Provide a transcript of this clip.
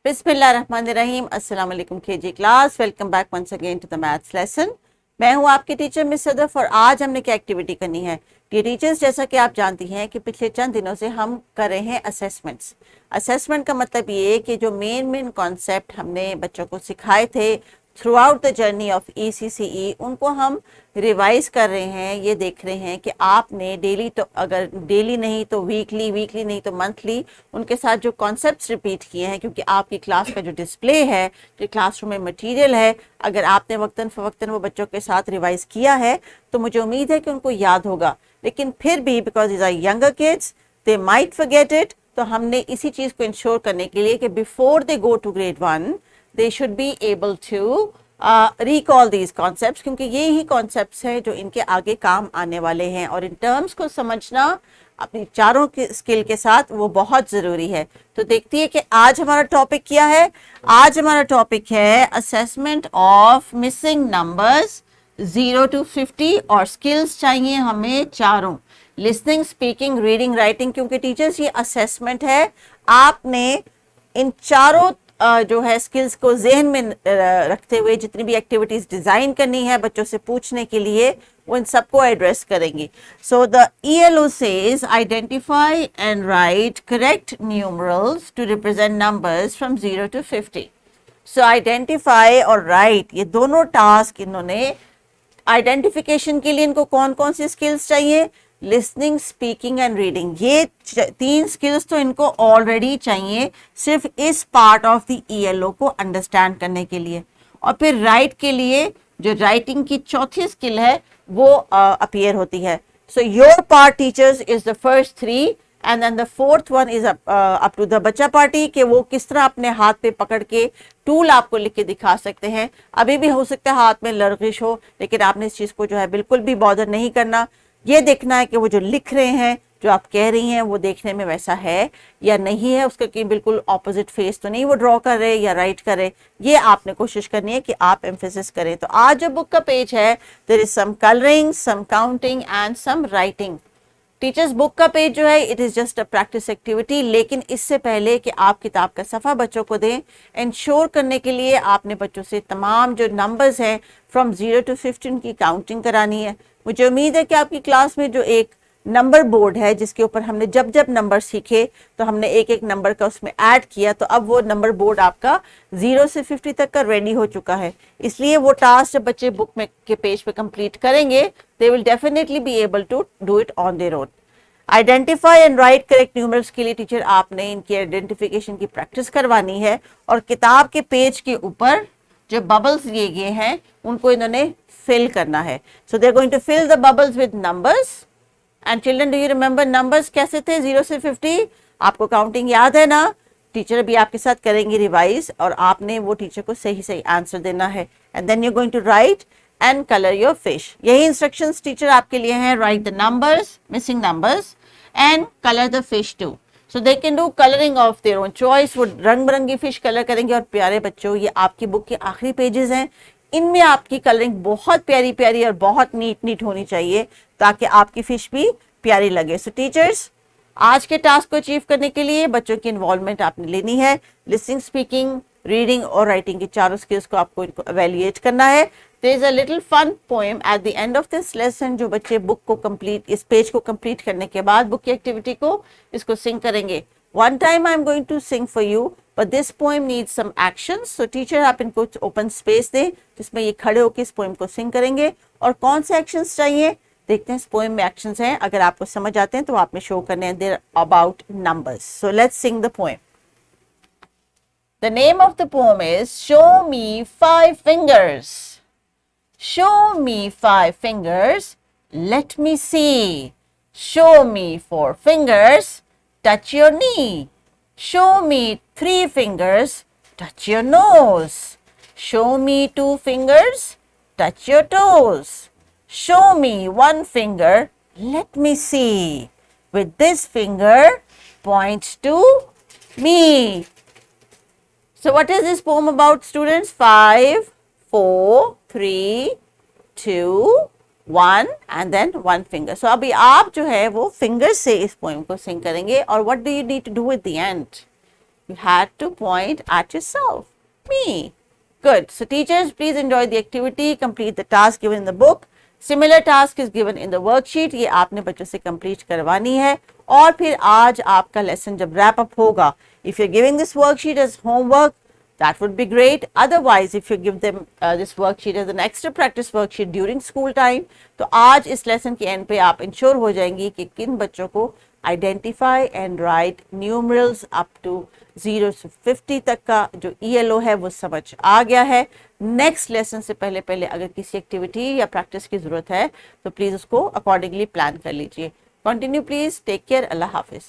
बिस्मिल्लाहिर्रहमानिर्रहीम। अस्सलाम वालेकुम KG class, welcome back once again to the maths lesson. मैं हूं आपकी टीचर मिस सदफ और आज हमने क्या एक्टिविटी करनी है। ये टीचर्स, जैसा कि आप जानती हैं कि पिछले चंद दिनों से हम कर रहे हैं असेसमेंट्स। असेसमेंट का मतलब ये कि जो मेन कॉन्सेप्ट हमने बच्चों को सिखाए थे through out the journey of ECCE, उनको हम रिवाइज कर रहे हैं। ये देख रहे हैं कि आपने डेली, तो अगर डेली नहीं तो वीकली, वीकली नहीं तो मंथली उनके साथ जो कॉन्सेप्ट्स रिपीट किए हैं, क्योंकि आपकी क्लास का जो डिस्प्ले है, जो क्लासरूम में मटेरियल है, अगर आपने वक्तन फवक्तन वो बच्चों के साथ रिवाइज किया है तो मुझे उम्मीद है कि उनको याद होगा। लेकिन फिर भी because is are younger kids, they might forget it, तो हमने इसी चीज को इंश्योर करने के लिए कि before they go to grade 1 they should be able to recall these concepts, क्योंकि ये ही concepts हैं जो इनके आगे काम आने वाले हैं। और इन टर्म्स को समझना अपनी चारों के स्किल के साथ वो बहुत ज़रूरी है। तो देखती है कि आज हमारा टॉपिक क्या है। आज हमारा टॉपिक है assessment of missing numbers 0 to 50 और स्किल्स चाहिए हमें चारों, लिसनिंग, स्पीकिंग, रीडिंग, राइटिंग। क्योंकि टीचर्स ये असेसमेंट है, आपने इन चारों जो है स्किल्स को जहन में रखते हुए जितनी भी एक्टिविटीज डिजाइन करनी है बच्चों से पूछने के लिए, वो इन सबको एड्रेस करेंगी। So the ELO says identify and write correct numerals to represent numbers from 0 to 50। So identify और राइट, ये दोनों टास्क इन्होंने, आइडेंटिफिकेशन के लिए इनको कौन कौन सी स्किल्स चाहिए, लिसनिंग, स्पीकिंग एंड रीडिंग। ये तीन स्किल्स तो इनको ऑलरेडी चाहिए सिर्फ इस पार्ट ऑफ द ELO को अंडरस्टैंड करने के लिए। और फिर राइट के लिए जो राइटिंग की चौथी स्किल है वो अपीयर होती है। So your part teachers is the first 3 and then the fourth one is up to the बच्चा पार्टी, कि वो किस तरह अपने हाथ पे पकड़ के टूल आपको लिख के दिखा सकते हैं। अभी भी हो सकता है हाथ में लर्गिश हो, लेकिन आपने इस चीज को जो है बिल्कुल भी बॉदर नहीं करना। ये देखना है कि वो जो लिख रहे हैं, जो आप कह रही हैं, वो देखने में वैसा है या नहीं है, उसका कि बिल्कुल ऑपोजिट फेस तो नहीं वो ड्रॉ कर रहे या राइट कर रहे। ये आपने कोशिश करनी है कि आप एम्फेसिस करें। तो आज जो बुक का पेज है, there is some colouring, some counting and some writing. Teachers book का पेज जो है it is just a practice activity, लेकिन इससे पहले कि आप किताब का सफ़ा बच्चों को दें, इंश्योर करने के लिए आपने बच्चों से तमाम जो नंबर्स हैं फ्रॉम 0 to 50 की काउंटिंग करानी है। मुझे उम्मीद है कि आपकी क्लास में जो एक नंबर बोर्ड है जिसके ऊपर हमने जब जब नंबर सीखे तो हमने एक एक नंबर का उसमें ऐड किया, तो अब वो नंबर बोर्ड आपका 0 से 50 तक का रेडी हो चुका है। इसलिए वो टास्क जब बच्चे बुक में के पेज पे कंप्लीट करेंगे, they will definitely be able to do it on their own. Identify and write correct numerals के लिए टीचर आपने इनकी आइडेंटिफिकेशन की प्रैक्टिस करवानी है। और किताब के पेज के ऊपर जो बबल्स दिए गए हैं उनको इन्होंने फिल करना है। So they are going to fill the bubbles with numbers. And children, do you remember numbers कैसे थे 0 से 50? आपको काउंटिंग याद है ना? टीचर भी आपके साथ करेंगे रिवाइज और आपने वो टीचर को सही सही आंसर देना है। And then you going to write and colour your fish. यही इंस्ट्रक्शंस टीचर आपके लिए हैं। Write the numbers, missing numbers, and colour the fish too. So they can do colouring of their own choice. वो रंग बिरंगी fish colour करेंगे। और प्यारे बच्चों, ये आपकी बुक के आखिरी पेजेस हैं, इनमें आपकी कलरिंग बहुत प्यारी प्यारी और बहुत नीट नीट होनी चाहिए ताकि आपकी फिश भी प्यारी लगे। सो टीचर्स, आज के टास्क को अचीव करने के लिए बच्चों की इन्वॉल्वमेंट आपने लेनी है। लिसनिंग, स्पीकिंग, रीडिंग और राइटिंग की चारों स्किल्स को आपको इनको एवेल्युएट करना है। There is a little fun poem at the end of this lesson, जो बच्चे बुक को कंप्लीट, इस पेज को कंप्लीट करने के बाद बुक की एक्टिविटी को इसको सिंग करेंगे। One time I am going to sing for you, but this poem needs some actions. So teacher आप इनको open space दें जिसमें ये खड़े होकर इस poem को sing करेंगे। और कौन से actions चाहिए देखते हैं। इस poem में actions हैं, अगर आपको समझ आते हैं तो आप में show करने हैं। They're about numbers. So let's sing the poem. The name of the poem is Show Me 5 Fingers. Show me 5 fingers, let me see. Show me 4 fingers, touch your knee. Show me 3 fingers, touch your nose. Show me 2 fingers, touch your toes. Show me 1 finger, let me see. With this finger, point to me. So what is this poem about, students? 5, 4, 3, 2, 1 and then 1 finger. So अभी आप जो है वो finger से इस poem को सिंग करेंगे। और what do you need to do at the end? You had to point at yourself. Me. Good. So teachers, please enjoy the activity. Complete the task given in the book. Similar task is given in the worksheet. ये आपने बच्चों से complete करवानी है. और फिर आज आपका lesson जब wrap up होगा, if you're giving this worksheet as homework, that would be great. Otherwise, if you give them this worksheet as an extra practice worksheet during school time, तो आज इस lesson के end पे आप ensure हो जाएंगी कि किन बच्चों को identify and write numerals up to 0 से 50 तक का जो ELO है वो समझ आ गया है. नेक्स्ट लेसन से पहले पहले अगर किसी एक्टिविटी या प्रैक्टिस की जरूरत है तो प्लीज उसको अकॉर्डिंगली प्लान कर लीजिए. Continue please. Take care. अल्लाह हाफिज.